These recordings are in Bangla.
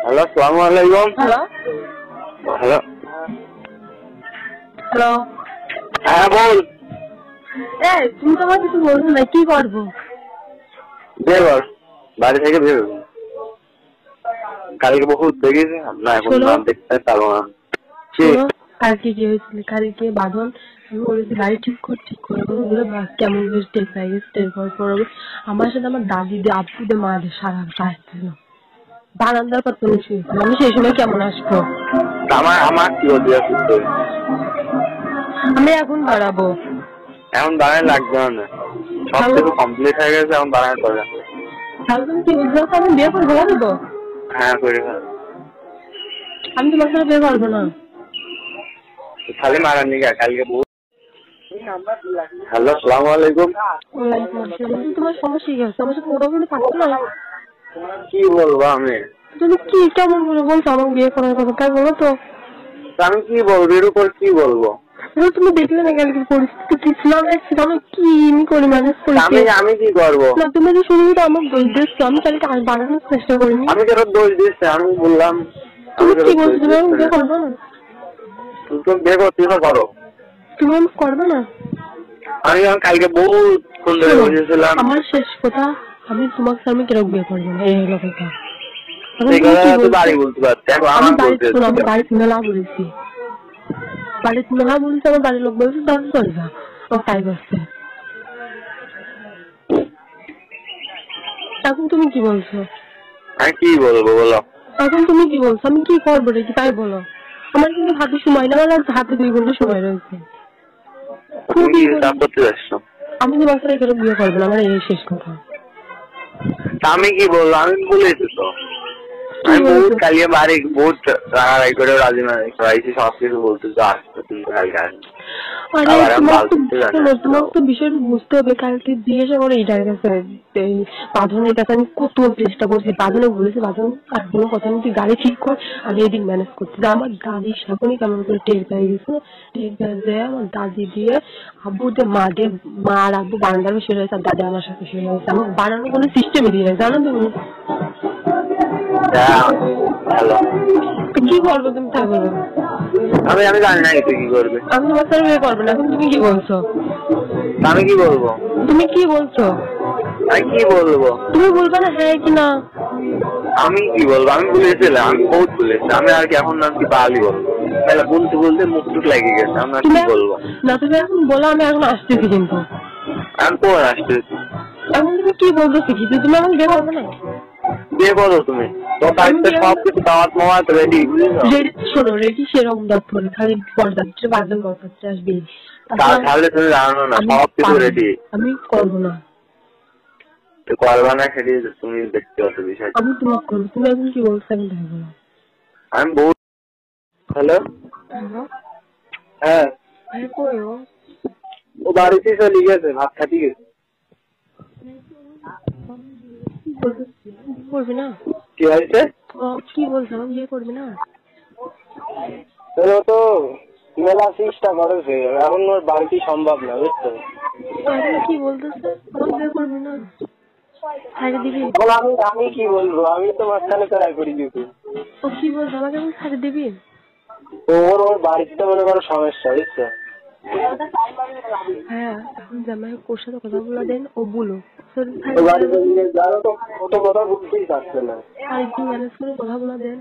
হ্যালো, আসসালামু আলাইকুম। Hello hello, hello. হ্যাঁ বল। তুমি তো আমার কিছু বলছো না, কি করবো? বের কর, বাড়ি থেকে বের হবো। কালকে বহুত দেখেছি না, এখন না দেখতে পারবো না। শোনো, কালকে কি হয়েছিল? কালকে বাঁধন আমি বলেছি গাড়ি ঠিক করে বলে কেমন টের পাই গেছে, টের পাওয়ার পর আমার সাথে আমার দাদি দিয়ে আপু দিয়ে মাদের সারা আসছিল বারান্দার পর তুমি শুয়েছিল। আমি সেই সময় কেমন আসবো? আমার কি হতে যাচ্ছে? আমি এখন বাড়াবো। এখন দাঁড়ায় লাগবে না, সব কিছু কমপ্লিট হয়ে গেছে, এখন দাঁড়ায় করে। তুমি কি বুঝলো? আমি বিয়ে করবো না দেবো? হ্যাঁ করে ফেল। আমি তোমার সাথে বিয়ে করবো না। খালি মারার নিগা কালকে বহুত। হ্যালো, আসসালামু আলাইকুম। তোমার সমস্যা কি আছে? আমার সাথে মোটামুটি থাকতো না। কি বলবো আমি? তুমি কি কেমন করে বলছো আমার বিয়ে করার কথা? তাই বলো তো। আমি কি বলবো এর উপর? কি বলবো? তুমি দেখলে না কালকে পরিস্থিতি কি ছিল? আমি কি করি ম্যানেজ করি? আমি কি করবো? না, তুমি যে শুরু তো আমার দোষ দিচ্ছ। আমি কালকে বাড়ানোর চেষ্টা করিনি। আমি কেন দোষ দিচ্ছি? আমি বললাম তুমি কি বলছো? তুমি আমি বিয়ে করবো না। তুমি বিয়ে করতে করো, তুমি আমি করবো না। আমি কালকে বহুত ফোন ধরে বসেছিলাম। আমার শেষ কথা, আমি তোমাকে আমি কেন বিয়ে করবো না, এই হলো কথা। বাড়ি বলতে পারছি, আমি বাড়িতে মেলা বলেছি, বাড়িতে মেলা বলছি, আমার বাড়ির লোক বলছে তার করবা ও তাই করছে। এখন তুমি কি বলছো? আমি কি বলবো বলো? এখন তুমি কি বলছো? আমি কি করবো রে? তাই বলো। আমার কিন্তু হাতে সময় না, আমার হাতে 2 ঘন্টা সময় রয়েছে। আমি তোমার সাথে এখানে বিয়ে করবো না, আমার এই শেষ কথা। আমি কি বলবো? আমি বলেছি তো, আমি বহুত কালিয়ে বাড়ি বহুত রাগারাগি করে রাজিনামা করাইছি, সব কিছু বলতেছো আসতে তুমি কালকে আসবে। তোমার তো বিষয়টা বুঝতে হবে। কালকে জিজ্ঞাসা করে এটার কাছে বাঁধনের কাছে আমি কত চেষ্টা করছি, বাঁধনে বলেছি বাঁধন আর কোনো কথা নেই, তুই গাড়ি ঠিক কর, আমি এদিন ম্যানেজ করছি। আমার দাদির সামনে কেমন করে টের পেয়ে গেছে, টের পেয়ে আমার দাদি দিয়ে আব্বু দিয়ে মা আর আব্বু বারান্দার শুয়ে রয়েছে, আর দাদি আমার সাথে শুয়ে রয়েছে। আমার বানানোর কোনো সিস্টেমই দিয়ে জানো তুমি। কি করবো তুমি? তা বলো। আমি জানি না তুই কি করবে। আমি তোমার সাথে বিয়ে করবো না। এখন তুমি কি বলছো? আমি কি বলবো? তুমি কি বলছো? আমি কি বলবো? তুমি বলবে না হ্যাঁ কি না? আমি কি বলবো? আমি বলেছিলাম, আমি বহুত বলেছি। আমি আর কি এখন নাম কি পালি বলবো? তাহলে বলতে বলতে মুখ টুক লেগে গেছে। আমি কি বলবো? না তুমি এখন বলো, আমি এখন আসতেছি। কিন্তু আমি কোন আসতেছি? এখন তুমি কি বলতে শিখেছি? তুমি এখন বিয়ে করবে না? বিয়ে করো তুমি, তোর বাড়িতে সব কিছু দাওয়াত মাওয়াত রেডি। শোনো, রেডি সেরকম দপ্তর খালি বরযাত্রী বাজার বরযাত্রী আসবে, তাহলে তুমি জানো না সব কিছু রেডি। আমি করবো না। করবা না সেটি তুমি ব্যক্তিগত বিষয়। আমি তোমাকে করবো। তুমি এখন কি বলছো? আমি দেখবো না। আমি বহুত। হ্যালো, হ্যাঁ ও বাড়িতে চলে গেছে, ভাত খাতে গেছে। করবি না? কি হয়েছে? কি বলছো? আমি বিয়ে করবি না? তো মেলা চেষ্টা করেছে, এখন ওর বাড়িতে সম্ভব না, বুঝছো? কি বলতেছে? বিয়ে করবি না? আমি কি বলবো? আমি তো মাঝখানে করাই করে দিয়েছি। ও কি বলছো? আমাকে এখন ছাড়ে দিবি? ওর বাড়িতে মনে করো সমস্যা, বুঝছো? হ্যাঁ, এখন জামাই ওর সাথে কথা বলা দেন, ও বলো কথা বুঝতেই পারছে না। আর একটু ম্যানেজ করে কথা বলা দেন।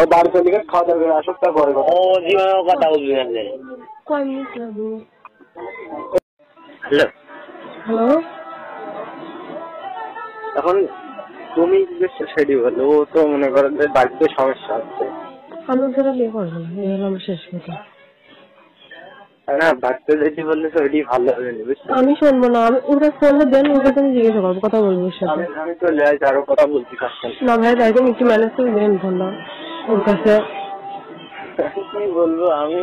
ও বাড়িতে দিকে খাওয়া দাওয়া করে আসুক, তারপরে ও জীবনে কথা বলবি না। কয় মিনিট লাগবে? হ্যালো হ্যালো, এখন তুমি সেটি বলো। ও তো মনে করো যে বাড়িতে সমস্যা হচ্ছে। আমি ওরা বিয়ে করবো না, এই হলো আমার শেষ কথা। না, বাড়িতে যেটি বললে সেটি ভালো হবে না, বুঝছো? আমি শুনবো না। আমি ওরা ফোনটা দেন, ওর কাছে আমি জিজ্ঞাসা করবো, কথা বলবো ওর সাথে। আমি তো আরো কথা বলতে পারছি না ভাই, তাই তুমি একটু ম্যানেজ করে দেন ফোনটা ওর কাছে। কি বলবো আমি?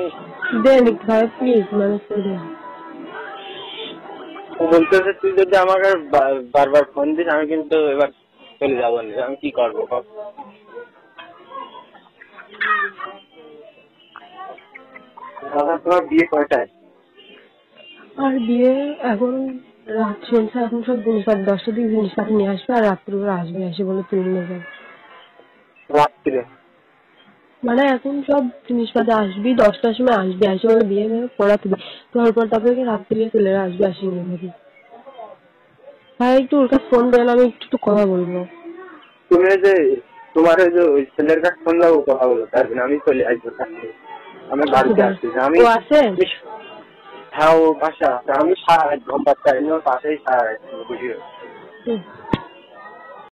দেন একটু ভাই, প্লিজ ম্যানেজ করে দেন। বলতেছে তুই যদি আমাকে বারবার ফোন দিস, আমি কিন্তু এবার চলে যাবো না। আমি কি করবো? তোমার বিয়ে কয়টায়? আর বিয়ে এখন রাত চলছে, এখন সব জিনিস 10টার দিকে জিনিসপাতি নিয়ে আসবে, আর রাত্রিবেলা আসবে, এসে বলে তুলে নিয়ে যাবে। মানে এখন সব জিনিসপাতি আসবি 10টার সময় আসবি, আসে বলে বিয়ে পড়াতে হবে, তারপর তারপরে রাত্রিরে ছেলেরা আসবে, আসেনি ভাবি। ভাই একটু ওর কাছে ফোন দেন, আমি একটু কথা বলবো। তুমি যে তোমার ওই ছেলের কাছে ফোন দাও, কথা বলো, তারপর আমি চলে আসবো থাকতে, আমি বাড়িতে আসছি। আমি ও আছে? হ্যাঁ ও পাশে আছে, আমি 1.5 ঘন্টা টাইম পাশেই 1.5 ঘন্টা বুঝিও।